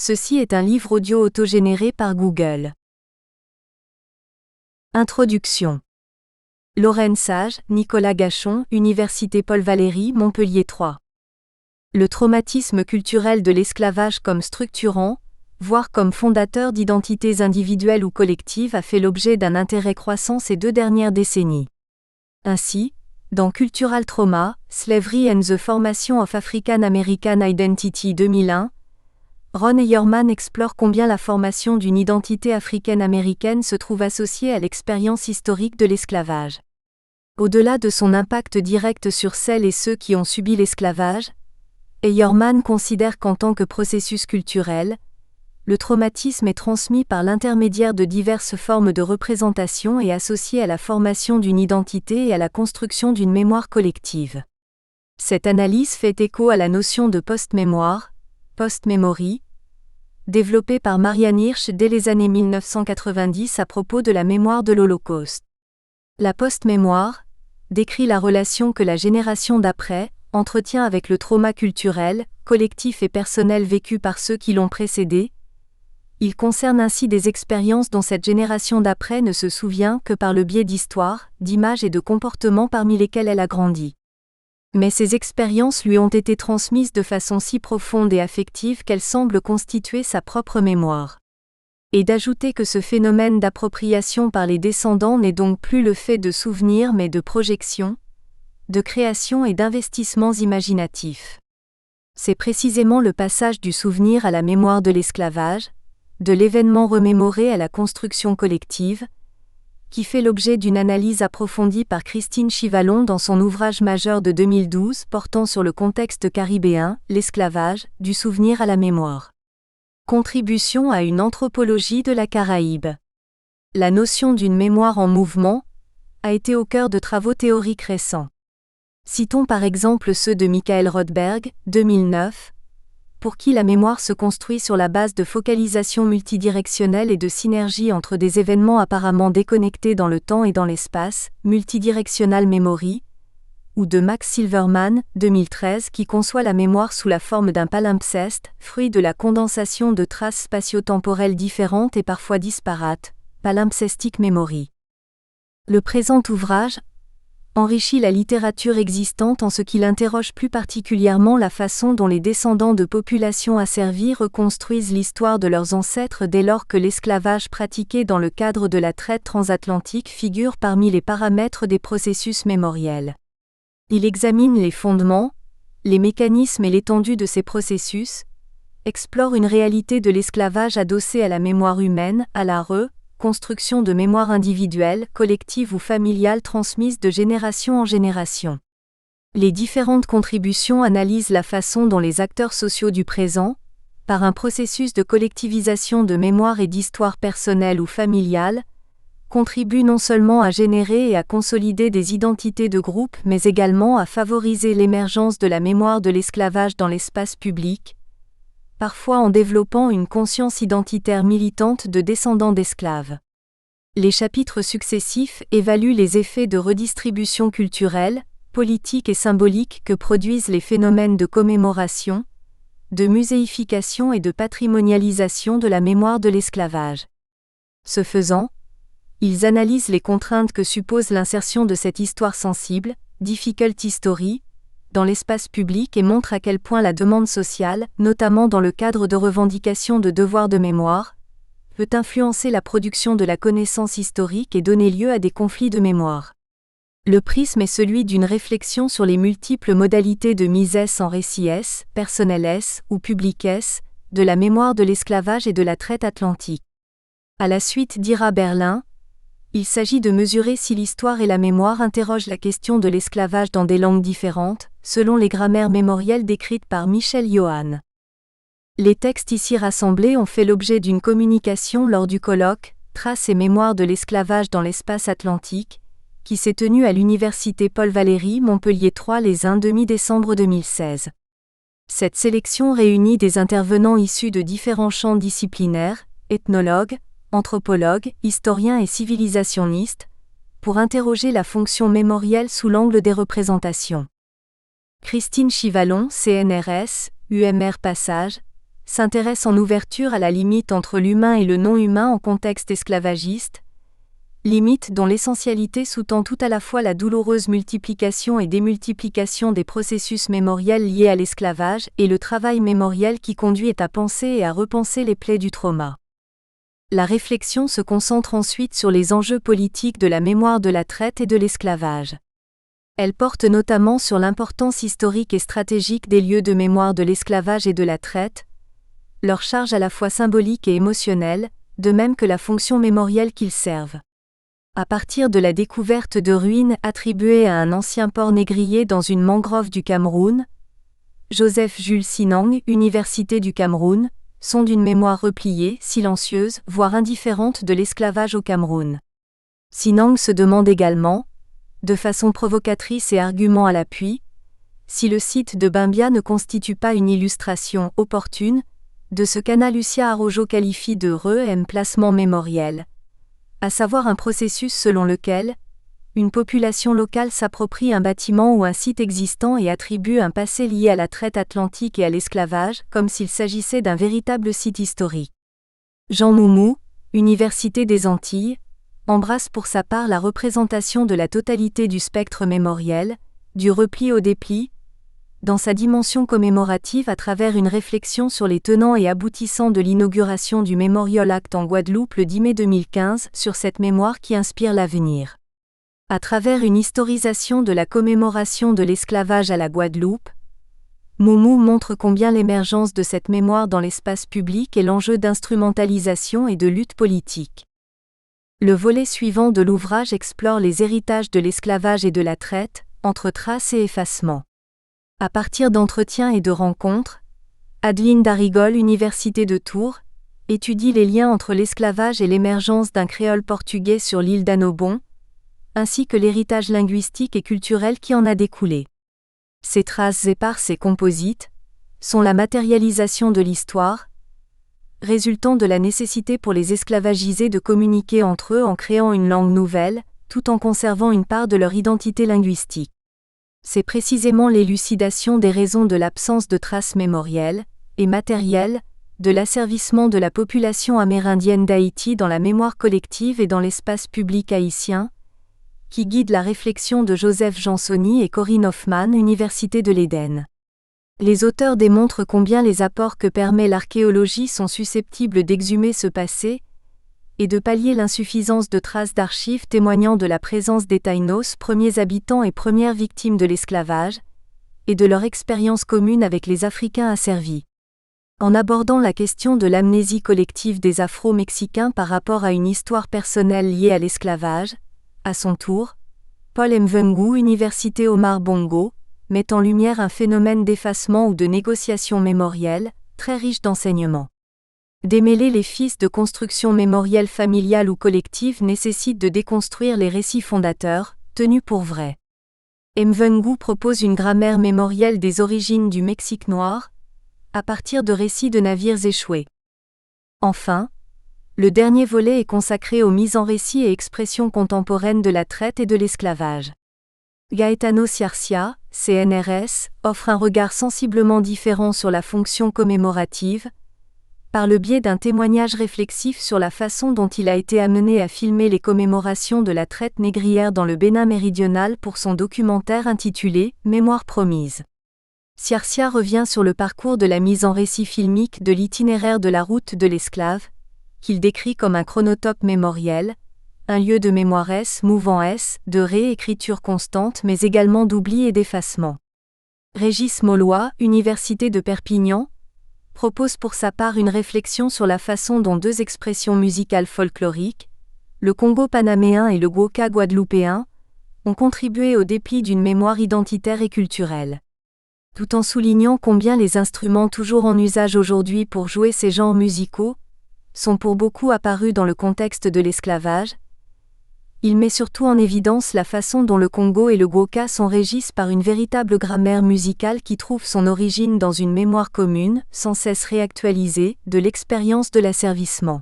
Ceci est un livre audio autogénéré par Google. Introduction. Lorraine Sage, Nicolas Gachon, Université Paul Valéry, Montpellier 3. Le traumatisme culturel de l'esclavage comme structurant, voire comme fondateur d'identités individuelles ou collectives a fait l'objet d'un intérêt croissant ces 2 dernières décennies. Ainsi, dans Cultural Trauma, Slavery and the Formation of African American Identity 2001, Ron Eyerman explore combien la formation d'une identité africaine-américaine se trouve associée à l'expérience historique de l'esclavage. Au-delà de son impact direct sur celles et ceux qui ont subi l'esclavage, Eyerman considère qu'en tant que processus culturel, le traumatisme est transmis par l'intermédiaire de diverses formes de représentation et associé à la formation d'une identité et à la construction d'une mémoire collective. Cette analyse fait écho à la notion de post-mémoire, post-memory, développée par Marianne Hirsch dès les années 1990 à propos de la mémoire de l'Holocauste. La post-mémoire décrit la relation que la génération d'après entretient avec le trauma culturel, collectif et personnel vécu par ceux qui l'ont précédé. Il concerne ainsi des expériences dont cette génération d'après ne se souvient que par le biais d'histoires, d'images et de comportements parmi lesquels elle a grandi. Mais ces expériences lui ont été transmises de façon si profonde et affective qu'elles semblent constituer sa propre mémoire. Et d'ajouter que ce phénomène d'appropriation par les descendants n'est donc plus le fait de souvenirs mais de projections, de création et d'investissements imaginatifs. C'est précisément le passage du souvenir à la mémoire de l'esclavage, de l'événement remémoré à la construction collective, qui fait l'objet d'une analyse approfondie par Christine Chivallon dans son ouvrage majeur de 2012 portant sur le contexte caribéen, l'esclavage, du souvenir à la mémoire. Contribution à une anthropologie de la Caraïbe. La notion d'une mémoire en mouvement a été au cœur de travaux théoriques récents. Citons par exemple ceux de Michael Rothberg, 2009, pour qui la mémoire se construit sur la base de focalisation multidirectionnelle et de synergie entre des événements apparemment déconnectés dans le temps et dans l'espace, multidirectional memory, ou de Max Silverman, 2013, qui conçoit la mémoire sous la forme d'un palimpseste, fruit de la condensation de traces spatio-temporelles différentes et parfois disparates, palimpsestic memory. Le présent ouvrage enrichit la littérature existante en ce qu'il interroge plus particulièrement la façon dont les descendants de populations asservies reconstruisent l'histoire de leurs ancêtres dès lors que l'esclavage pratiqué dans le cadre de la traite transatlantique figure parmi les paramètres des processus mémoriels. Il examine les fondements, les mécanismes et l'étendue de ces processus, explore une réalité de l'esclavage adossée à la mémoire humaine, à la construction de mémoire individuelle, collective ou familiale transmise de génération en génération. Les différentes contributions analysent la façon dont les acteurs sociaux du présent, par un processus de collectivisation de mémoire et d'histoire personnelle ou familiale, contribuent non seulement à générer et à consolider des identités de groupe mais également à favoriser l'émergence de la mémoire de l'esclavage dans l'espace public, parfois en développant une conscience identitaire militante de descendants d'esclaves. Les chapitres successifs évaluent les effets de redistribution culturelle, politique et symbolique que produisent les phénomènes de commémoration, de muséification et de patrimonialisation de la mémoire de l'esclavage. Ce faisant, ils analysent les contraintes que suppose l'insertion de cette histoire sensible, difficult history, dans l'espace public et montre à quel point la demande sociale, notamment dans le cadre de revendications de devoirs de mémoire, peut influencer la production de la connaissance historique et donner lieu à des conflits de mémoire. Le prisme est celui d'une réflexion sur les multiples modalités de mise en récit personnel ou public de la mémoire de l'esclavage et de la traite atlantique. À la suite d'Ira Berlin, il s'agit de mesurer si l'histoire et la mémoire interrogent la question de l'esclavage dans des langues différentes, selon les grammaires mémorielles décrites par Michel Yohan. Les textes ici rassemblés ont fait l'objet d'une communication lors du colloque « Traces et mémoires de l'esclavage dans l'espace atlantique » qui s'est tenu à l'Université Paul Valéry, Montpellier 3 les 1 demi-décembre 2016. Cette sélection réunit des intervenants issus de différents champs disciplinaires, ethnologues, anthropologues, historiens et civilisationnistes, pour interroger la fonction mémorielle sous l'angle des représentations. Christine Chivallon, CNRS, UMR Passage, s'intéresse en ouverture à la limite entre l'humain et le non-humain en contexte esclavagiste, limite dont l'essentialité sous-tend tout à la fois la douloureuse multiplication et démultiplication des processus mémoriels liés à l'esclavage et le travail mémoriel qui conduit à penser et à repenser les plaies du trauma. La réflexion se concentre ensuite sur les enjeux politiques de la mémoire de la traite et de l'esclavage. Elle porte notamment sur l'importance historique et stratégique des lieux de mémoire de l'esclavage et de la traite, leur charge à la fois symbolique et émotionnelle, de même que la fonction mémorielle qu'ils servent. À partir de la découverte de ruines attribuées à un ancien port négrier dans une mangrove du Cameroun, Joseph Jules Sinang, Université du Cameroun, sont d'une mémoire repliée, silencieuse, voire indifférente de l'esclavage au Cameroun. Sinang se demande également, de façon provocatrice et argument à l'appui, si le site de Bimbia ne constitue pas une illustration opportune de ce qu'Anna Lucia Araujo qualifie de remplacement mémoriel, à savoir un processus selon lequel une population locale s'approprie un bâtiment ou un site existant et attribue un passé lié à la traite atlantique et à l'esclavage, comme s'il s'agissait d'un véritable site historique. Jean Moumou, Université des Antilles, embrasse pour sa part la représentation de la totalité du spectre mémoriel, du repli au dépli, dans sa dimension commémorative à travers une réflexion sur les tenants et aboutissants de l'inauguration du Memorial Act en Guadeloupe le 10 mai 2015 sur cette mémoire qui inspire l'avenir. À travers une historisation de la commémoration de l'esclavage à la Guadeloupe, Moumou montre combien l'émergence de cette mémoire dans l'espace public est l'enjeu d'instrumentalisation et de lutte politique. Le volet suivant de l'ouvrage explore les héritages de l'esclavage et de la traite, entre traces et effacement. À partir d'entretiens et de rencontres, Adeline Darrigol, Université de Tours, étudie les liens entre l'esclavage et l'émergence d'un créole portugais sur l'île d'Annobon, ainsi que l'héritage linguistique et culturel qui en a découlé. Ces traces éparses et composites sont la matérialisation de l'histoire, résultant de la nécessité pour les esclavagisés de communiquer entre eux en créant une langue nouvelle, tout en conservant une part de leur identité linguistique. C'est précisément l'élucidation des raisons de l'absence de traces mémorielles et matérielles, de l'asservissement de la population amérindienne d'Haïti dans la mémoire collective et dans l'espace public haïtien, qui guide la réflexion de Joseph Jansoni et Corinne Hoffman, Université de l'Éden. Les auteurs démontrent combien les apports que permet l'archéologie sont susceptibles d'exhumer ce passé, et de pallier l'insuffisance de traces d'archives témoignant de la présence des Taïnos, premiers habitants et premières victimes de l'esclavage, et de leur expérience commune avec les Africains asservis. En abordant la question de l'amnésie collective des Afro-Mexicains par rapport à une histoire personnelle liée à l'esclavage, à son tour, Paul Mvengu, Université Omar Bongo, met en lumière un phénomène d'effacement ou de négociation mémorielle, très riche d'enseignements. Démêler les fils de construction mémorielle familiale ou collective nécessite de déconstruire les récits fondateurs, tenus pour vrais. Mvengu propose une grammaire mémorielle des origines du Mexique noir, à partir de récits de navires échoués. Enfin, le dernier volet est consacré aux mises en récit et expressions contemporaines de la traite et de l'esclavage. Gaetano Ciarcia, CNRS, offre un regard sensiblement différent sur la fonction commémorative, par le biais d'un témoignage réflexif sur la façon dont il a été amené à filmer les commémorations de la traite négrière dans le Bénin méridional pour son documentaire intitulé « Mémoire promise ». Ciarcia revient sur le parcours de la mise en récit filmique de l'itinéraire de la route de l'esclave, qu'il décrit comme un chronotope mémoriel, un lieu de mémoire mouvant de réécriture constante mais également d'oubli et d'effacement. Régis Maulois, Université de Perpignan, propose pour sa part une réflexion sur la façon dont deux expressions musicales folkloriques, le Congo panaméen et le gwoka guadeloupéen, ont contribué au dépli d'une mémoire identitaire et culturelle. Tout en soulignant combien les instruments toujours en usage aujourd'hui pour jouer ces genres musicaux sont pour beaucoup apparus dans le contexte de l'esclavage, il met surtout en évidence la façon dont le Congo et le gwoka sont régis par une véritable grammaire musicale qui trouve son origine dans une mémoire commune, sans cesse réactualisée, de l'expérience de l'asservissement.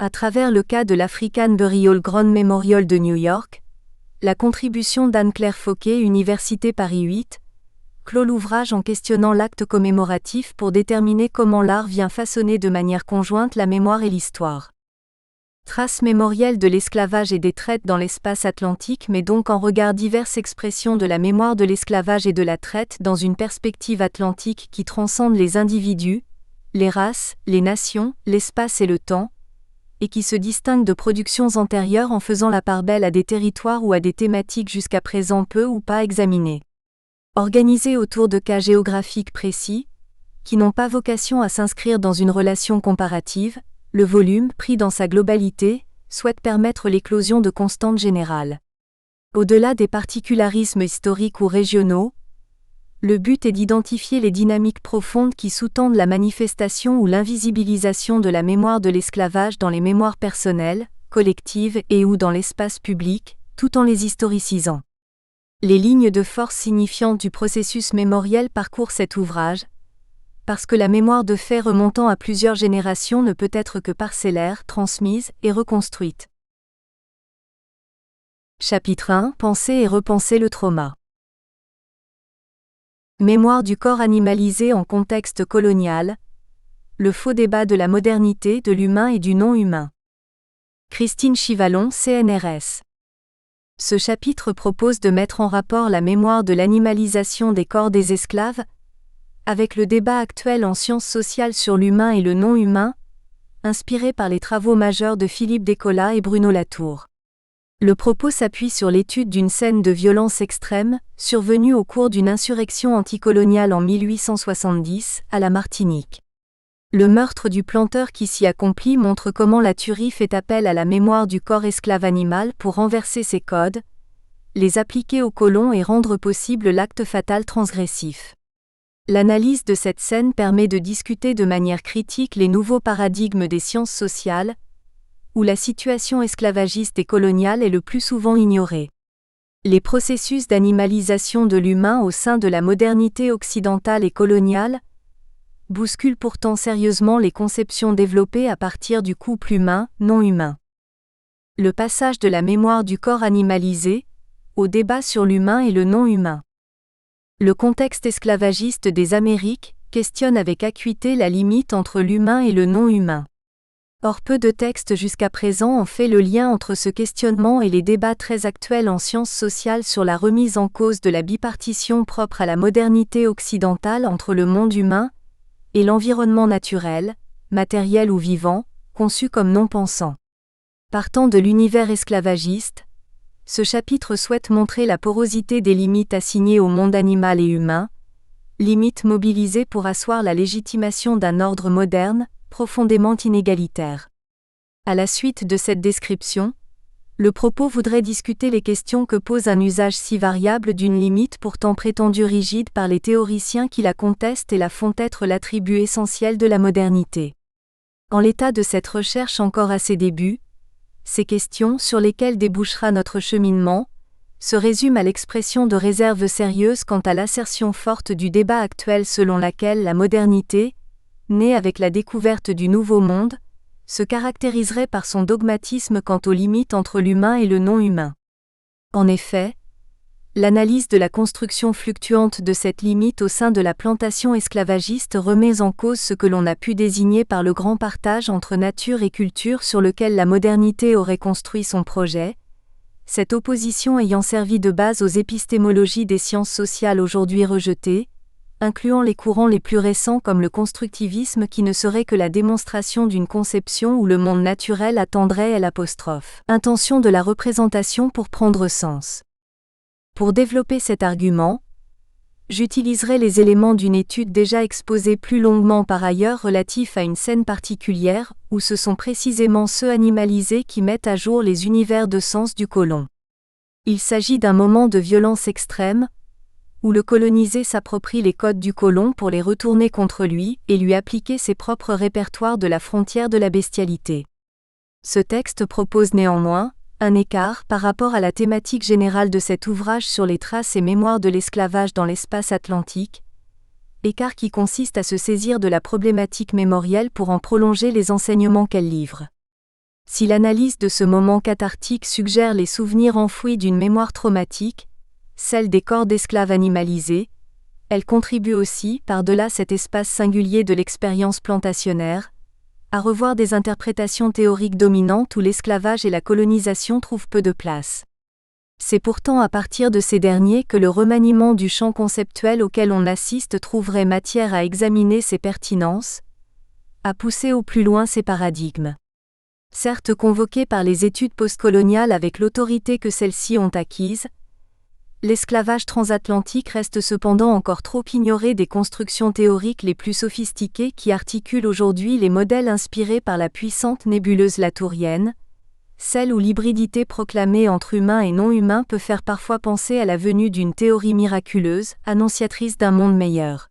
À travers le cas de l'African Burial Ground Memorial de New York, la contribution d'Anne-Claire Fauquet, Université Paris 8, clôt l'ouvrage en questionnant l'acte commémoratif pour déterminer comment l'art vient façonner de manière conjointe la mémoire et l'histoire. Traces mémorielles de l'esclavage et des traites dans l'espace atlantique met donc en regard diverses expressions de la mémoire de l'esclavage et de la traite dans une perspective atlantique qui transcende les individus, les races, les nations, l'espace et le temps, et qui se distingue de productions antérieures en faisant la part belle à des territoires ou à des thématiques jusqu'à présent peu ou pas examinées. Organisées autour de cas géographiques précis, qui n'ont pas vocation à s'inscrire dans une relation comparative, le volume, pris dans sa globalité, souhaite permettre l'éclosion de constantes générales. Au-delà des particularismes historiques ou régionaux, le but est d'identifier les dynamiques profondes qui sous-tendent la manifestation ou l'invisibilisation de la mémoire de l'esclavage dans les mémoires personnelles, collectives et ou dans l'espace public, tout en les historicisant. Les lignes de force signifiantes du processus mémoriel parcourent cet ouvrage, parce que la mémoire de faits remontant à plusieurs générations ne peut être que parcellaire, transmise et reconstruite. Chapitre 1 : Penser et repenser le trauma. Mémoire du corps animalisé en contexte colonial. Le faux débat de la modernité, de l'humain et du non-humain. Christine Chivalon, CNRS. Ce chapitre propose de mettre en rapport la mémoire de l'animalisation des corps des esclaves avec le débat actuel en sciences sociales sur l'humain et le non-humain, inspiré par les travaux majeurs de Philippe Descola et Bruno Latour. Le propos s'appuie sur l'étude d'une scène de violence extrême, survenue au cours d'une insurrection anticoloniale en 1870, à la Martinique. Le meurtre du planteur qui s'y accomplit montre comment la tuerie fait appel à la mémoire du corps esclave animal pour renverser ses codes, les appliquer aux colons et rendre possible l'acte fatal transgressif. L'analyse de cette scène permet de discuter de manière critique les nouveaux paradigmes des sciences sociales, où la situation esclavagiste et coloniale est le plus souvent ignorée. Les processus d'animalisation de l'humain au sein de la modernité occidentale et coloniale bousculent pourtant sérieusement les conceptions développées à partir du couple humain-non humain. Le passage de la mémoire du corps animalisé au débat sur l'humain et le non-humain. Le contexte esclavagiste des Amériques questionne avec acuité la limite entre l'humain et le non-humain. Or peu de textes jusqu'à présent ont fait le lien entre ce questionnement et les débats très actuels en sciences sociales sur la remise en cause de la bipartition propre à la modernité occidentale entre le monde humain et l'environnement naturel, matériel ou vivant, conçu comme non-pensant. Partant de l'univers esclavagiste, ce chapitre souhaite montrer la porosité des limites assignées au monde animal et humain, limites mobilisées pour asseoir la légitimation d'un ordre moderne, profondément inégalitaire. À la suite de cette description, le propos voudrait discuter les questions que pose un usage si variable d'une limite pourtant prétendue rigide par les théoriciens qui la contestent et la font être l'attribut essentiel de la modernité. En l'état de cette recherche encore à ses débuts, ces questions sur lesquelles débouchera notre cheminement se résument à l'expression de réserves sérieuses quant à l'assertion forte du débat actuel selon laquelle la modernité, née avec la découverte du Nouveau Monde, se caractériserait par son dogmatisme quant aux limites entre l'humain et le non-humain. En effet, l'analyse de la construction fluctuante de cette limite au sein de la plantation esclavagiste remet en cause ce que l'on a pu désigner par le grand partage entre nature et culture sur lequel la modernité aurait construit son projet, cette opposition ayant servi de base aux épistémologies des sciences sociales aujourd'hui rejetées, incluant les courants les plus récents comme le constructivisme qui ne serait que la démonstration d'une conception où le monde naturel attendrait l'intention de la représentation pour prendre sens. Pour développer cet argument, j'utiliserai les éléments d'une étude déjà exposée plus longuement par ailleurs relatif à une scène particulière où ce sont précisément ceux animalisés qui mettent à jour les univers de sens du colon. Il s'agit d'un moment de violence extrême, où le colonisé s'approprie les codes du colon pour les retourner contre lui et lui appliquer ses propres répertoires de la frontière de la bestialité. Ce texte propose néanmoins un écart par rapport à la thématique générale de cet ouvrage sur les traces et mémoires de l'esclavage dans l'espace atlantique, écart qui consiste à se saisir de la problématique mémorielle pour en prolonger les enseignements qu'elle livre. Si l'analyse de ce moment cathartique suggère les souvenirs enfouis d'une mémoire traumatique, celle des corps d'esclaves animalisés, Elle contribue aussi, par-delà cet espace singulier de l'expérience plantationnaire, à revoir des interprétations théoriques dominantes où l'esclavage et la colonisation trouvent peu de place. C'est pourtant à partir de ces derniers que le remaniement du champ conceptuel auquel on assiste trouverait matière à examiner ses pertinences, à pousser au plus loin ses paradigmes. Certes convoqués par les études postcoloniales avec l'autorité que celles-ci ont acquise, l'esclavage transatlantique reste cependant encore trop ignoré des constructions théoriques les plus sophistiquées qui articulent aujourd'hui les modèles inspirés par la puissante nébuleuse latourienne, celle où l'hybridité proclamée entre humains et non-humains peut faire parfois penser à la venue d'une théorie miraculeuse, annonciatrice d'un monde meilleur.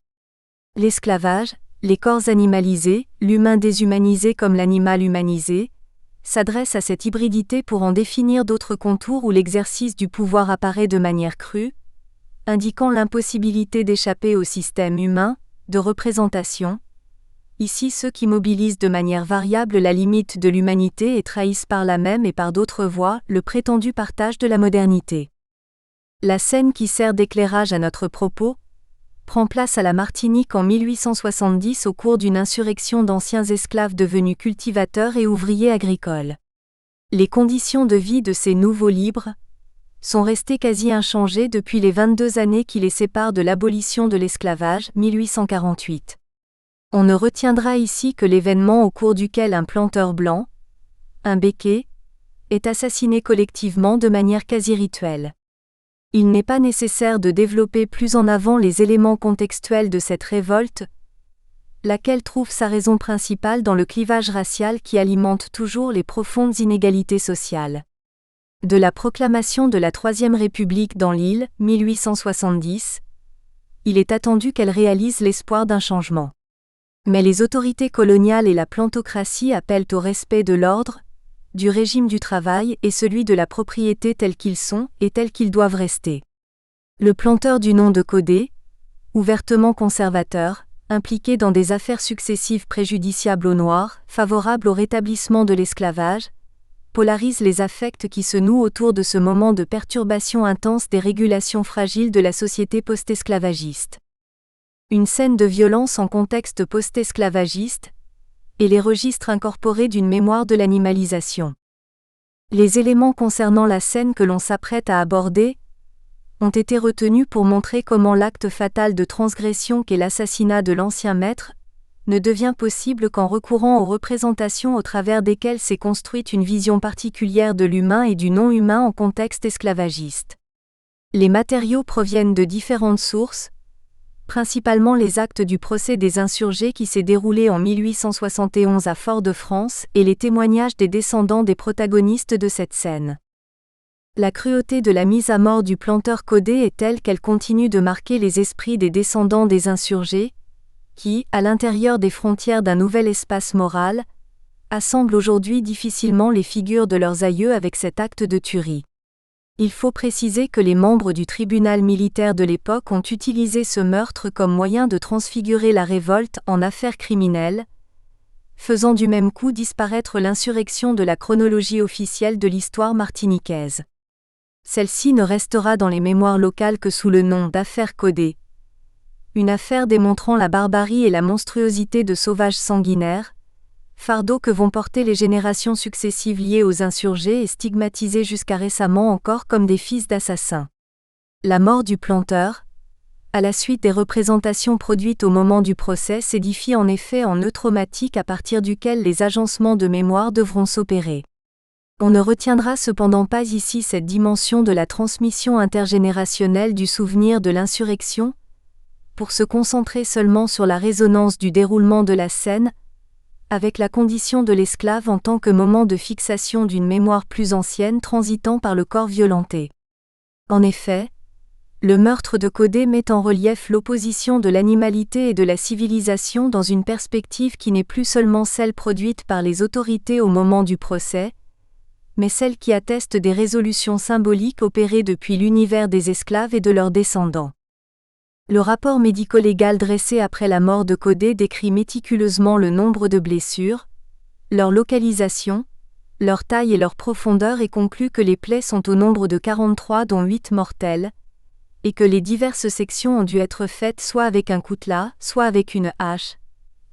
L'esclavage, les corps animalisés, l'humain déshumanisé comme l'animal humanisé, s'adresse à cette hybridité pour en définir d'autres contours où l'exercice du pouvoir apparaît de manière crue, indiquant l'impossibilité d'échapper au système humain, de représentation. Ici ceux qui mobilisent de manière variable la limite de l'humanité et trahissent par là même et par d'autres voies le prétendu partage de la modernité. La scène qui sert d'éclairage à notre propos prend place à la Martinique en 1870 au cours d'une insurrection d'anciens esclaves devenus cultivateurs et ouvriers agricoles. Les conditions de vie de ces nouveaux libres sont restées quasi inchangées depuis les 22 années qui les séparent de l'abolition de l'esclavage, 1848. On ne retiendra ici que l'événement au cours duquel un planteur blanc, un béquet, est assassiné collectivement de manière quasi rituelle. Il n'est pas nécessaire de développer plus en avant les éléments contextuels de cette révolte, laquelle trouve sa raison principale dans le clivage racial qui alimente toujours les profondes inégalités sociales. De la proclamation de la Troisième République dans l'île, 1870, il est attendu qu'elle réalise l'espoir d'un changement. Mais les autorités coloniales et la plantocratie appellent au respect de l'ordre, du régime du travail et celui de la propriété tels qu'ils sont et tels qu'ils doivent rester. Le planteur du nom de Caudet, ouvertement conservateur, impliqué dans des affaires successives préjudiciables aux Noirs, favorable au rétablissement de l'esclavage, polarise les affects qui se nouent autour de ce moment de perturbation intense des régulations fragiles de la société post-esclavagiste. Une scène de violence en contexte post-esclavagiste, et les registres incorporés d'une mémoire de l'animalisation. Les éléments concernant la scène que l'on s'apprête à aborder ont été retenus pour montrer comment l'acte fatal de transgression qu'est l'assassinat de l'ancien maître ne devient possible qu'en recourant aux représentations au travers desquelles s'est construite une vision particulière de l'humain et du non-humain en contexte esclavagiste. Les matériaux proviennent de différentes sources, principalement les actes du procès des insurgés qui s'est déroulé en 1871 à Fort-de-France et les témoignages des descendants des protagonistes de cette scène. La cruauté de la mise à mort du planteur Caudet est telle qu'elle continue de marquer les esprits des descendants des insurgés, qui, à l'intérieur des frontières d'un nouvel espace moral, assemblent aujourd'hui difficilement les figures de leurs aïeux avec cet acte de tuerie. Il faut préciser que les membres du tribunal militaire de l'époque ont utilisé ce meurtre comme moyen de transfigurer la révolte en affaire criminelle, faisant du même coup disparaître l'insurrection de la chronologie officielle de l'histoire martiniquaise. Celle-ci ne restera dans les mémoires locales que sous le nom d'affaire Caudet. Une affaire démontrant la barbarie et la monstruosité de sauvages sanguinaires, fardeau que vont porter les générations successives liées aux insurgés et stigmatisés jusqu'à récemment encore comme des fils d'assassins. La mort du planteur, à la suite des représentations produites au moment du procès, s'édifie en effet en nœud traumatique à partir duquel les agencements de mémoire devront s'opérer. On ne retiendra cependant pas ici cette dimension de la transmission intergénérationnelle du souvenir de l'insurrection, pour se concentrer seulement sur la résonance du déroulement de la scène, avec la condition de l'esclave en tant que moment de fixation d'une mémoire plus ancienne transitant par le corps violenté. En effet, le meurtre de Caudet met en relief l'opposition de l'animalité et de la civilisation dans une perspective qui n'est plus seulement celle produite par les autorités au moment du procès, mais celle qui atteste des résolutions symboliques opérées depuis l'univers des esclaves et de leurs descendants. Le rapport médico-légal dressé après la mort de Caudet décrit méticuleusement le nombre de blessures, leur localisation, leur taille et leur profondeur et conclut que les plaies sont au nombre de 43 dont 8 mortelles, et que les diverses sections ont dû être faites soit avec un coutelas, soit avec une hache,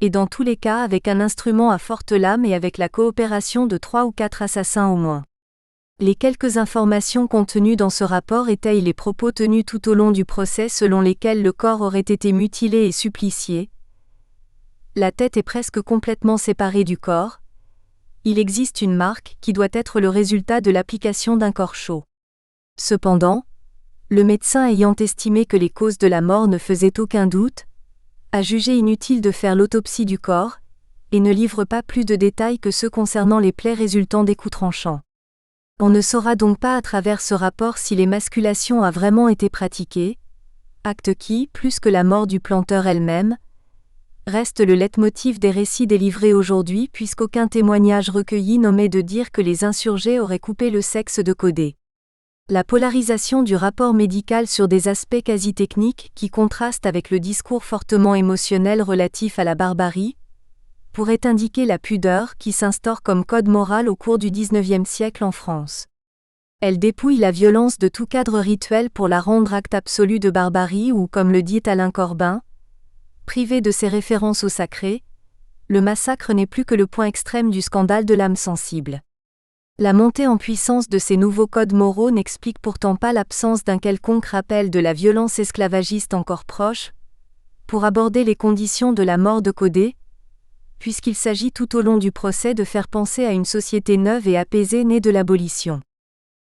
et dans tous les cas avec un instrument à forte lame et avec la coopération de 3 ou 4 assassins au moins. Les quelques informations contenues dans ce rapport étayent les propos tenus tout au long du procès selon lesquels le corps aurait été mutilé et supplicié. La tête est presque complètement séparée du corps. Il existe une marque qui doit être le résultat de l'application d'un corps-chaud. Cependant, le médecin ayant estimé que les causes de la mort ne faisaient aucun doute, a jugé inutile de faire l'autopsie du corps, et ne livre pas plus de détails que ceux concernant les plaies résultant des coups tranchants. On ne saura donc pas à travers ce rapport si l'émasculation a vraiment été pratiquée, acte qui, plus que la mort du planteur elle-même, reste le leitmotiv des récits délivrés aujourd'hui puisqu'aucun témoignage recueilli n'omet de dire que les insurgés auraient coupé le sexe de Caudet. La polarisation du rapport médical sur des aspects quasi techniques qui contrastent avec le discours fortement émotionnel relatif à la barbarie, pourrait indiquer la pudeur qui s'instaure comme code moral au cours du XIXe siècle en France. Elle dépouille la violence de tout cadre rituel pour la rendre acte absolu de barbarie ou, comme le dit Alain Corbin, privé de ses références au sacré, le massacre n'est plus que le point extrême du scandale de l'âme sensible. La montée en puissance de ces nouveaux codes moraux n'explique pourtant pas l'absence d'un quelconque rappel de la violence esclavagiste encore proche, pour aborder les conditions de la mort de Caudet, puisqu'il s'agit tout au long du procès de faire penser à une société neuve et apaisée née de l'abolition.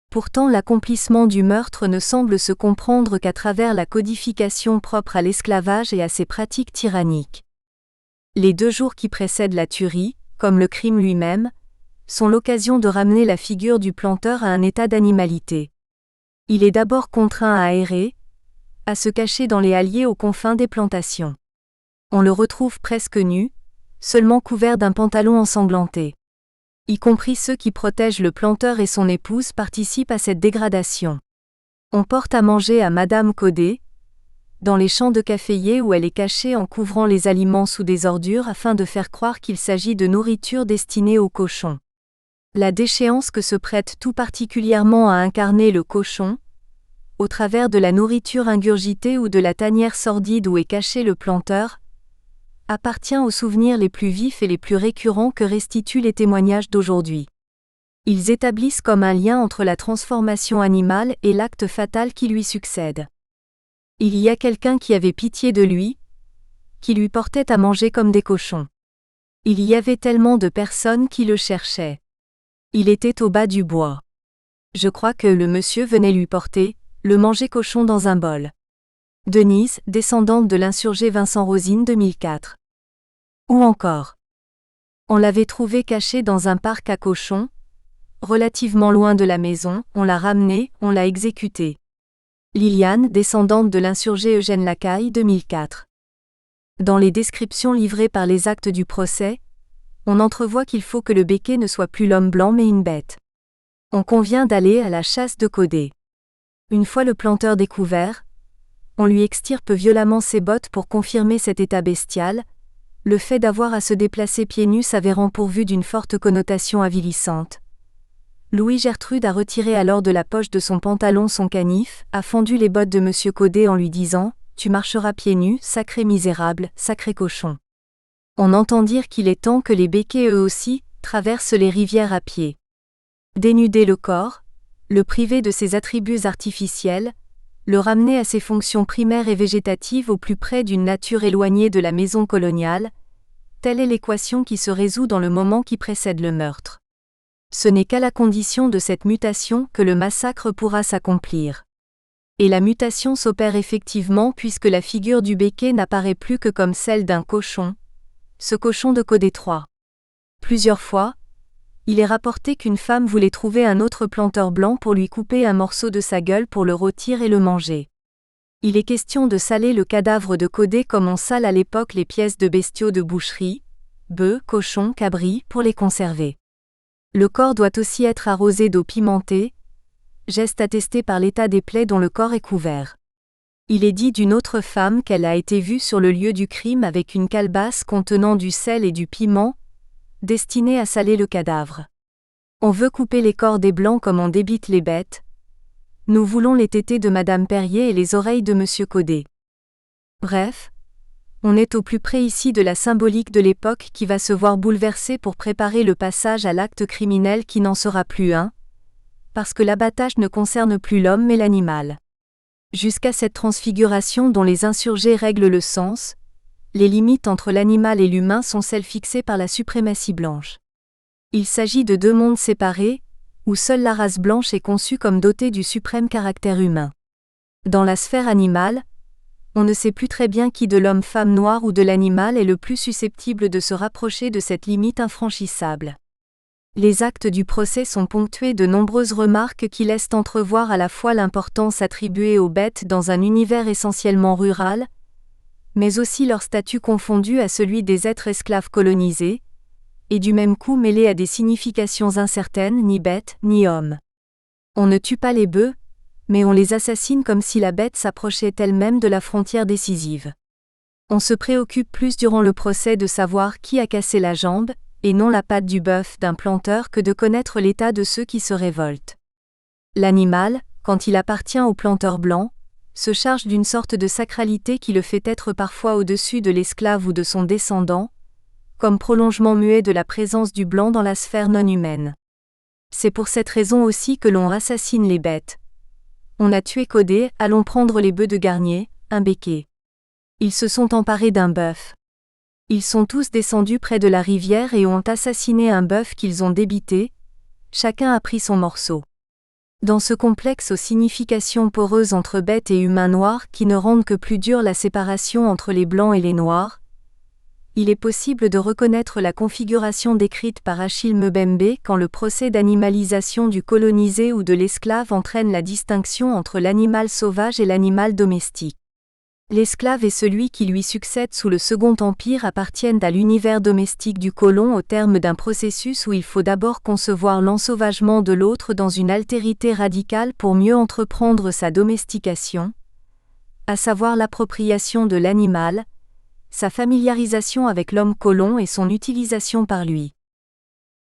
Pourtant l'accomplissement du meurtre ne semble se comprendre qu'à travers la codification propre à l'esclavage et à ses pratiques tyranniques. Les 2 jours qui précèdent la tuerie, comme le crime lui-même, sont l'occasion de ramener la figure du planteur à un état d'animalité. Il est d'abord contraint à errer, à se cacher dans les halliers aux confins des plantations. On le retrouve presque nu, seulement couvert d'un pantalon ensanglanté. Y compris ceux qui protègent le planteur et son épouse participent à cette dégradation. On porte à manger à Madame Caudet, dans les champs de caféiers où elle est cachée en couvrant les aliments sous des ordures afin de faire croire qu'il s'agit de nourriture destinée aux cochons. La déchéance que se prête tout particulièrement à incarner le cochon, au travers de la nourriture ingurgitée ou de la tanière sordide où est caché le planteur, appartient aux souvenirs les plus vifs et les plus récurrents que restituent les témoignages d'aujourd'hui. Ils établissent comme un lien entre la transformation animale et l'acte fatal qui lui succède. Il y a quelqu'un qui avait pitié de lui, qui lui portait à manger comme des cochons. Il y avait tellement de personnes qui le cherchaient. Il était au bas du bois. Je crois que le monsieur venait lui porter, le manger cochon dans un bol. Denise, descendante de l'insurgé Vincent Rosine 2004. Ou encore. On l'avait trouvé caché dans un parc à cochons, relativement loin de la maison, on l'a ramené, on l'a exécuté. Liliane, descendante de l'insurgé Eugène Lacaille 2004. Dans les descriptions livrées par les actes du procès, on entrevoit qu'il faut que le béquet ne soit plus l'homme blanc mais une bête. On convient d'aller à la chasse de Caudet. Une fois le planteur découvert, on lui extirpe violemment ses bottes pour confirmer cet état bestial, le fait d'avoir à se déplacer pieds nus s'avérant pourvu d'une forte connotation avilissante. Louis-Gertrude a retiré alors de la poche de son pantalon son canif, a fendu les bottes de monsieur Caudet en lui disant « Tu marcheras pieds nus, sacré misérable, sacré cochon ». On entend dire qu'il est temps que les béquets eux aussi, traversent les rivières à pied. Dénuder le corps, le priver de ses attributs artificiels, le ramener à ses fonctions primaires et végétatives au plus près d'une nature éloignée de la maison coloniale, telle est l'équation qui se résout dans le moment qui précède le meurtre. Ce n'est qu'à la condition de cette mutation que le massacre pourra s'accomplir. Et la mutation s'opère effectivement puisque la figure du béquet n'apparaît plus que comme celle d'un cochon, ce cochon de Caudet III. Plusieurs fois, il est rapporté qu'une femme voulait trouver un autre planteur blanc pour lui couper un morceau de sa gueule pour le rôtir et le manger. Il est question de saler le cadavre de Caudet comme on sale à l'époque les pièces de bestiaux de boucherie, bœufs, cochons, cabris, pour les conserver. Le corps doit aussi être arrosé d'eau pimentée, geste attesté par l'état des plaies dont le corps est couvert. Il est dit d'une autre femme qu'elle a été vue sur le lieu du crime avec une calebasse contenant du sel et du piment, destinée à saler le cadavre. On veut couper les corps des blancs comme on débite les bêtes, Nous voulons les tétés de Madame Perrier et les oreilles de Monsieur Codet. Bref, on est au plus près ici de la symbolique de l'époque qui va se voir bouleversée pour préparer le passage à l'acte criminel qui n'en sera plus un, parce que l'abattage ne concerne plus l'homme mais l'animal. Jusqu'à cette transfiguration dont les insurgés règlent le sens, les limites entre l'animal et l'humain sont celles fixées par la suprématie blanche. Il s'agit de deux mondes séparés, où seule la race blanche est conçue comme dotée du suprême caractère humain. Dans la sphère animale, on ne sait plus très bien qui de l'homme, femme, noir ou de l'animal est le plus susceptible de se rapprocher de cette limite infranchissable. Les actes du procès sont ponctués de nombreuses remarques qui laissent entrevoir à la fois l'importance attribuée aux bêtes dans un univers essentiellement rural, mais aussi leur statut confondu à celui des êtres esclaves colonisés, et du même coup mêlés à des significations incertaines, ni bêtes, ni hommes. On ne tue pas les bœufs, mais on les assassine comme si la bête s'approchait elle-même de la frontière décisive. On se préoccupe plus durant le procès de savoir qui a cassé la jambe, et non la patte du bœuf d'un planteur que de connaître l'état de ceux qui se révoltent. L'animal, quand il appartient au planteur blanc, se charge d'une sorte de sacralité qui le fait être parfois au-dessus de l'esclave ou de son descendant, comme prolongement muet de la présence du blanc dans la sphère non humaine. C'est pour cette raison aussi que l'on assassine les bêtes. On a tué Codet, allons prendre les bœufs de Garnier, un béquet. Ils se sont emparés d'un bœuf. Ils sont tous descendus près de la rivière et ont assassiné un bœuf qu'ils ont débité, chacun a pris son morceau. Dans ce complexe aux significations poreuses entre bêtes et humains noirs qui ne rendent que plus dure la séparation entre les blancs et les noirs, il est possible de reconnaître la configuration décrite par Achille Mbembe quand le procès d'animalisation du colonisé ou de l'esclave entraîne la distinction entre l'animal sauvage et l'animal domestique. L'esclave et celui qui lui succède sous le Second Empire appartiennent à l'univers domestique du colon au terme d'un processus où il faut d'abord concevoir l'ensauvagement de l'autre dans une altérité radicale pour mieux entreprendre sa domestication, à savoir l'appropriation de l'animal, sa familiarisation avec l'homme colon et son utilisation par lui.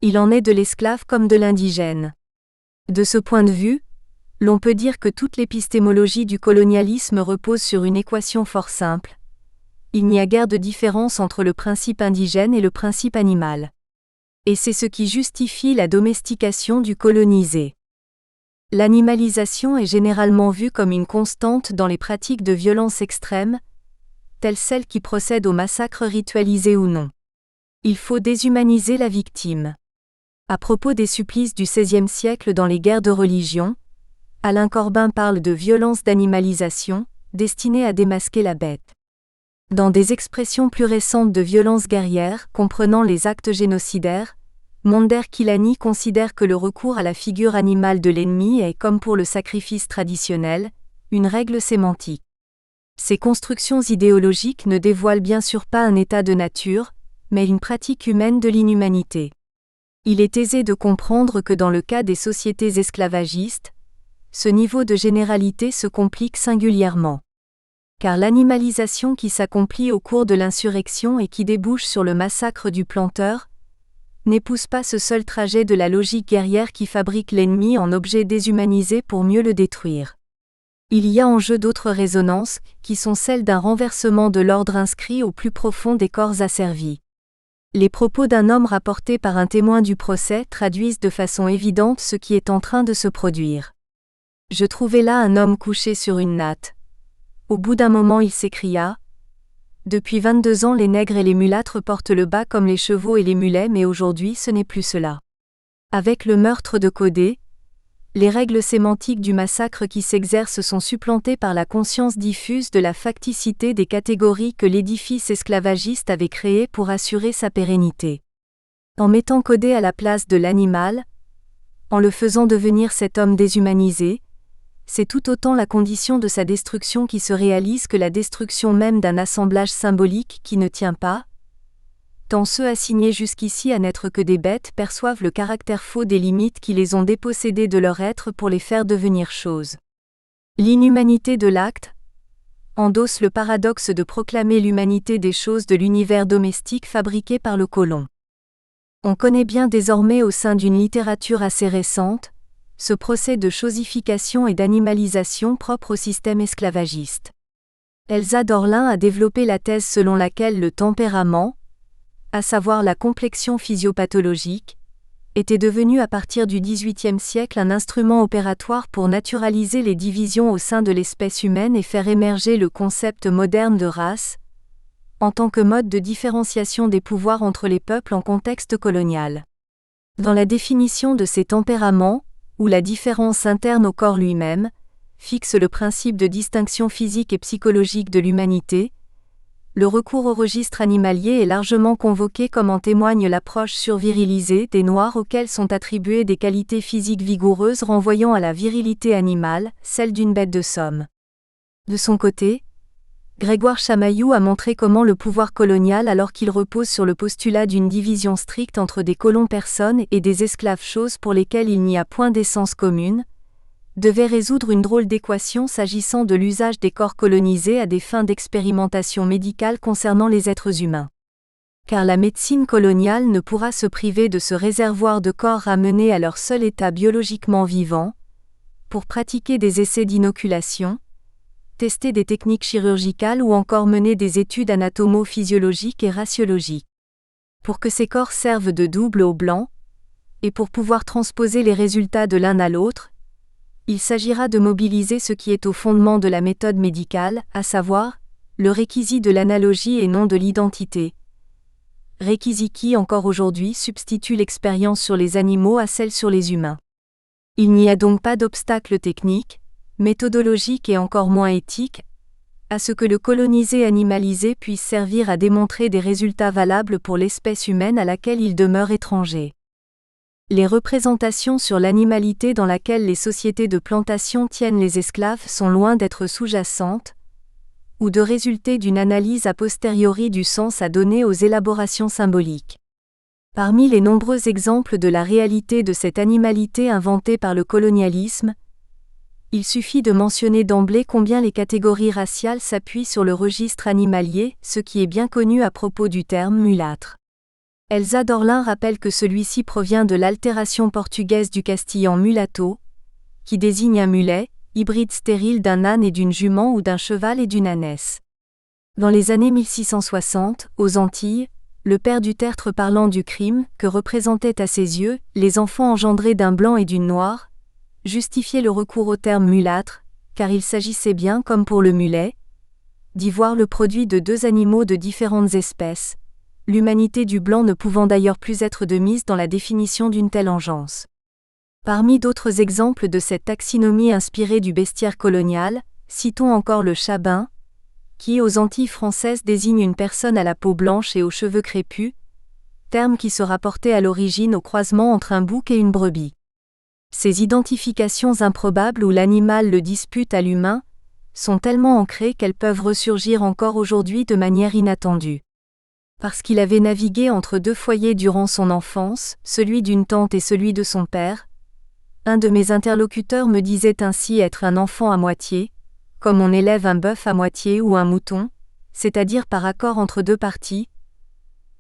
Il en est de l'esclave comme de l'indigène. De ce point de vue, l'on peut dire que toute l'épistémologie du colonialisme repose sur une équation fort simple. Il n'y a guère de différence entre le principe indigène et le principe animal. Et c'est ce qui justifie la domestication du colonisé. L'animalisation est généralement vue comme une constante dans les pratiques de violence extrême, telles celles qui procèdent au massacre ritualisé ou non. Il faut déshumaniser la victime. À propos des supplices du XVIe siècle dans les guerres de religion, Alain Corbin parle de violence d'animalisation, destinée à démasquer la bête. Dans des expressions plus récentes de violence guerrière, comprenant les actes génocidaires, Monder Kilani considère que le recours à la figure animale de l'ennemi est, comme pour le sacrifice traditionnel, une règle sémantique. Ces constructions idéologiques ne dévoilent bien sûr pas un état de nature, mais une pratique humaine de l'inhumanité. Il est aisé de comprendre que dans le cas des sociétés esclavagistes, ce niveau de généralité se complique singulièrement. Car l'animalisation qui s'accomplit au cours de l'insurrection et qui débouche sur le massacre du planteur, n'épouse pas ce seul trajet de la logique guerrière qui fabrique l'ennemi en objet déshumanisé pour mieux le détruire. Il y a en jeu d'autres résonances, qui sont celles d'un renversement de l'ordre inscrit au plus profond des corps asservis. Les propos d'un homme rapportés par un témoin du procès traduisent de façon évidente ce qui est en train de se produire. Je trouvais là un homme couché sur une natte. Au bout d'un moment il s'écria « Depuis 22 ans les nègres et les mulâtres portent le bas comme les chevaux et les mulets mais aujourd'hui ce n'est plus cela. » Avec le meurtre de Codet, les règles sémantiques du massacre qui s'exercent sont supplantées par la conscience diffuse de la facticité des catégories que l'édifice esclavagiste avait créées pour assurer sa pérennité. En mettant Codet à la place de l'animal, en le faisant devenir cet homme déshumanisé, c'est tout autant la condition de sa destruction qui se réalise que la destruction même d'un assemblage symbolique qui ne tient pas, tant ceux assignés jusqu'ici à n'être que des bêtes perçoivent le caractère faux des limites qui les ont dépossédés de leur être pour les faire devenir choses. L'inhumanité de l'acte endosse le paradoxe de proclamer l'humanité des choses de l'univers domestique fabriqué par le colon. On connaît bien désormais au sein d'une littérature assez récente, ce procès de chosification et d'animalisation propre au système esclavagiste. Elsa Dorlin a développé la thèse selon laquelle le tempérament, à savoir la complexion physiopathologique, était devenu à partir du XVIIIe siècle un instrument opératoire pour naturaliser les divisions au sein de l'espèce humaine et faire émerger le concept moderne de race, en tant que mode de différenciation des pouvoirs entre les peuples en contexte colonial. Dans la définition de ces tempéraments, où la différence interne au corps lui-même fixe le principe de distinction physique et psychologique de l'humanité, le recours au registre animalier est largement convoqué comme en témoigne l'approche survirilisée des Noirs auxquels sont attribuées des qualités physiques vigoureuses renvoyant à la virilité animale, celle d'une bête de somme. De son côté, Grégoire Chamaillou a montré comment le pouvoir colonial, alors qu'il repose sur le postulat d'une division stricte entre des colons-personnes et des esclaves-choses pour lesquels il n'y a point d'essence commune, devait résoudre une drôle d'équation s'agissant de l'usage des corps colonisés à des fins d'expérimentation médicale concernant les êtres humains. Car la médecine coloniale ne pourra se priver de ce réservoir de corps ramenés à leur seul état biologiquement vivant, pour pratiquer des essais d'inoculation, tester des techniques chirurgicales ou encore mener des études anatomo-physiologiques et raciologiques. Pour que ces corps servent de double aux blancs, et pour pouvoir transposer les résultats de l'un à l'autre, il s'agira de mobiliser ce qui est au fondement de la méthode médicale, à savoir, le réquisit de l'analogie et non de l'identité. Réquisit qui, encore aujourd'hui, substitue l'expérience sur les animaux à celle sur les humains. Il n'y a donc pas d'obstacle technique, méthodologique et encore moins éthique, à ce que le colonisé animalisé puisse servir à démontrer des résultats valables pour l'espèce humaine à laquelle il demeure étranger. Les représentations sur l'animalité dans laquelle les sociétés de plantation tiennent les esclaves sont loin d'être sous-jacentes, ou de résulter d'une analyse a posteriori du sens à donner aux élaborations symboliques. Parmi les nombreux exemples de la réalité de cette animalité inventée par le colonialisme, il suffit de mentionner d'emblée combien les catégories raciales s'appuient sur le registre animalier, ce qui est bien connu à propos du terme mulâtre. Elsa Dorlin rappelle que celui-ci provient de l'altération portugaise du castillan mulato, qui désigne un mulet, hybride stérile d'un âne et d'une jument ou d'un cheval et d'une ânesse. Dans les années 1660, aux Antilles, le père du tertre parlant du crime, que représentaient à ses yeux les enfants engendrés d'un blanc et d'une noire, justifiait le recours au terme mulâtre, car il s'agissait bien, comme pour le mulet, d'y voir le produit de deux animaux de différentes espèces, l'humanité du blanc ne pouvant d'ailleurs plus être de mise dans la définition d'une telle engeance. Parmi d'autres exemples de cette taxinomie inspirée du bestiaire colonial, citons encore le chabin, qui aux Antilles françaises désigne une personne à la peau blanche et aux cheveux crépus, terme qui se rapportait à l'origine au croisement entre un bouc et une brebis. Ces identifications improbables où l'animal le dispute à l'humain, sont tellement ancrées qu'elles peuvent ressurgir encore aujourd'hui de manière inattendue. Parce qu'il avait navigué entre deux foyers durant son enfance, celui d'une tante et celui de son père, un de mes interlocuteurs me disait ainsi être un enfant à moitié, comme on élève un bœuf à moitié ou un mouton, c'est-à-dire par accord entre deux parties.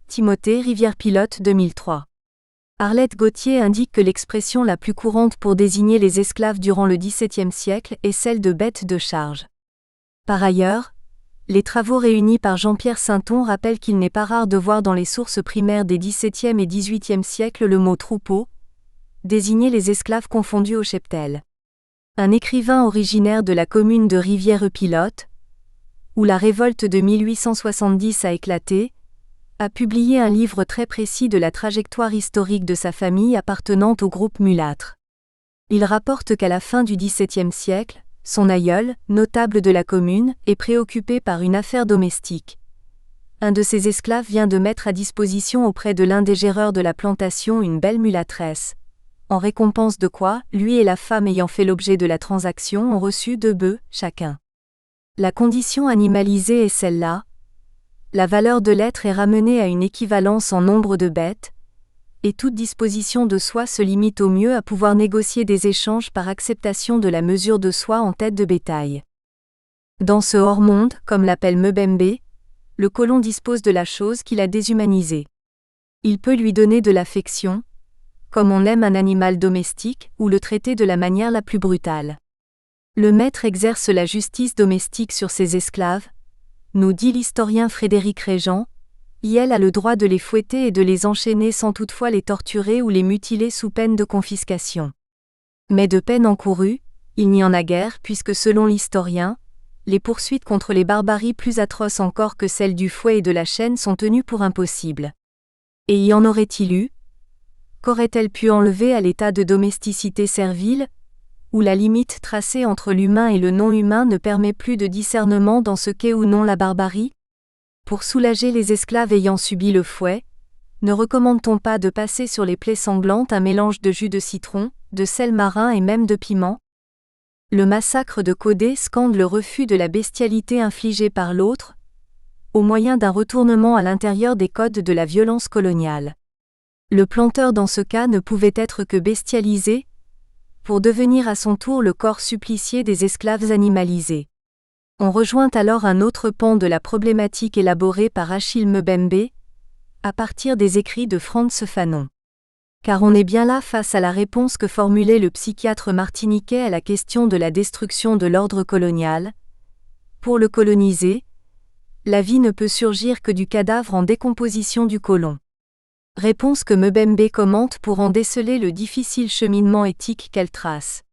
Timothée Rivière-Pilote 2003. Arlette Gauthier indique que l'expression la plus courante pour désigner les esclaves durant le XVIIe siècle est celle de bête de charge. Par ailleurs, les travaux réunis par Jean-Pierre Sainton rappellent qu'il n'est pas rare de voir dans les sources primaires des XVIIe et XVIIIe siècles le mot troupeau, désigner les esclaves confondus au cheptel. Un écrivain originaire de la commune de Rivière-Pilote, où la révolte de 1870 a éclaté, a publié un livre très précis de la trajectoire historique de sa famille appartenant au groupe mulâtre. Il rapporte qu'à la fin du XVIIe siècle, son aïeul, notable de la commune, est préoccupé par une affaire domestique. Un de ses esclaves vient de mettre à disposition auprès de l'un des géreurs de la plantation une belle mulâtresse, en récompense de quoi, lui et la femme ayant fait l'objet de la transaction ont reçu 2 bœufs, chacun. La condition animalisée est celle-là. La valeur de l'être est ramenée à une équivalence en nombre de bêtes, et toute disposition de soi se limite au mieux à pouvoir négocier des échanges par acceptation de la mesure de soi en tête de bétail. Dans ce hors-monde, comme l'appelle Mbembe, le colon dispose de la chose qu'il a déshumanisée. Il peut lui donner de l'affection, comme on aime un animal domestique, ou le traiter de la manière la plus brutale. Le maître exerce la justice domestique sur ses esclaves, nous dit l'historien Frédéric Régent, il a le droit de les fouetter et de les enchaîner sans toutefois les torturer ou les mutiler sous peine de confiscation. Mais de peine encourue, il n'y en a guère puisque selon l'historien, les poursuites contre les barbaries plus atroces encore que celles du fouet et de la chaîne sont tenues pour impossibles. Et y en aurait-il eu ? Qu'aurait-elle pu enlever à l'état de domesticité servile, où la limite tracée entre l'humain et le non-humain ne permet plus de discernement dans ce qu'est ou non la barbarie ? Pour soulager les esclaves ayant subi le fouet, ne recommande-t-on pas de passer sur les plaies sanglantes un mélange de jus de citron, de sel marin et même de piment ? Le massacre de Caudet scande le refus de la bestialité infligée par l'autre, au moyen d'un retournement à l'intérieur des codes de la violence coloniale. Le planteur dans ce cas ne pouvait être que bestialisé, pour devenir à son tour le corps supplicié des esclaves animalisés. On rejoint alors un autre pan de la problématique élaborée par Achille Mbembe, à partir des écrits de Frantz Fanon. Car on est bien là face à la réponse que formulait le psychiatre martiniquais à la question de la destruction de l'ordre colonial. Pour le colonisé, la vie ne peut surgir que du cadavre en décomposition du colon. Réponse que Mbembe commente pour en déceler le difficile cheminement éthique qu'elle trace.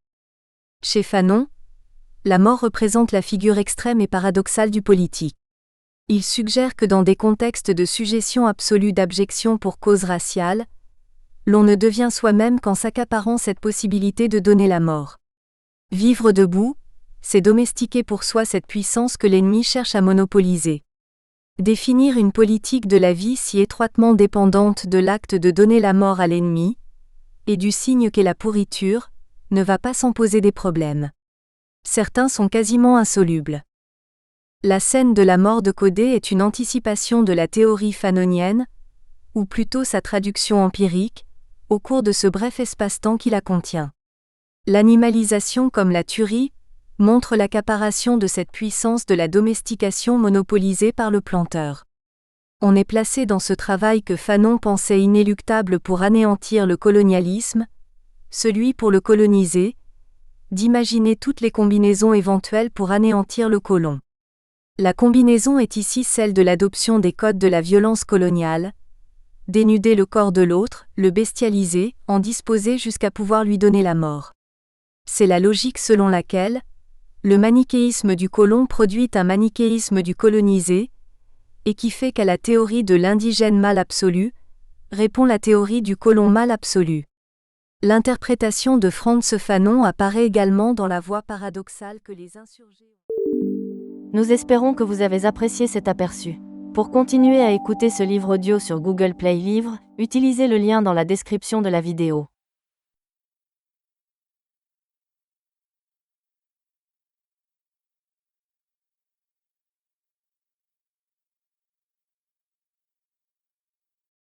Chez Fanon, la mort représente la figure extrême et paradoxale du politique. Il suggère que dans des contextes de sujétion absolue d'abjection pour cause raciale, l'on ne devient soi-même qu'en s'accaparant cette possibilité de donner la mort. Vivre debout, c'est domestiquer pour soi cette puissance que l'ennemi cherche à monopoliser. Définir une politique de la vie si étroitement dépendante de l'acte de donner la mort à l'ennemi, et du signe qu'est la pourriture, ne va pas sans poser des problèmes. Certains sont quasiment insolubles. La scène de la mort de Caudet est une anticipation de la théorie fanonienne, ou plutôt sa traduction empirique, au cours de ce bref espace-temps qui la contient. L'animalisation comme la tuerie montre l'accaparation de cette puissance de la domestication monopolisée par le planteur. On est placé dans ce travail que Fanon pensait inéluctable pour anéantir le colonialisme, celui pour le coloniser, d'imaginer toutes les combinaisons éventuelles pour anéantir le colon. La combinaison est ici celle de l'adoption des codes de la violence coloniale, dénuder le corps de l'autre, le bestialiser, en disposer jusqu'à pouvoir lui donner la mort. C'est la logique selon laquelle le manichéisme du colon produit un manichéisme du colonisé, et qui fait qu'à la théorie de l'indigène mal absolu, répond la théorie du colon mal absolu. L'interprétation de Frantz Fanon apparaît également dans la voie paradoxale que les insurgés. Nous espérons que vous avez apprécié cet aperçu. Pour continuer à écouter ce livre audio sur Google Play Livres, utilisez le lien dans la description de la vidéo.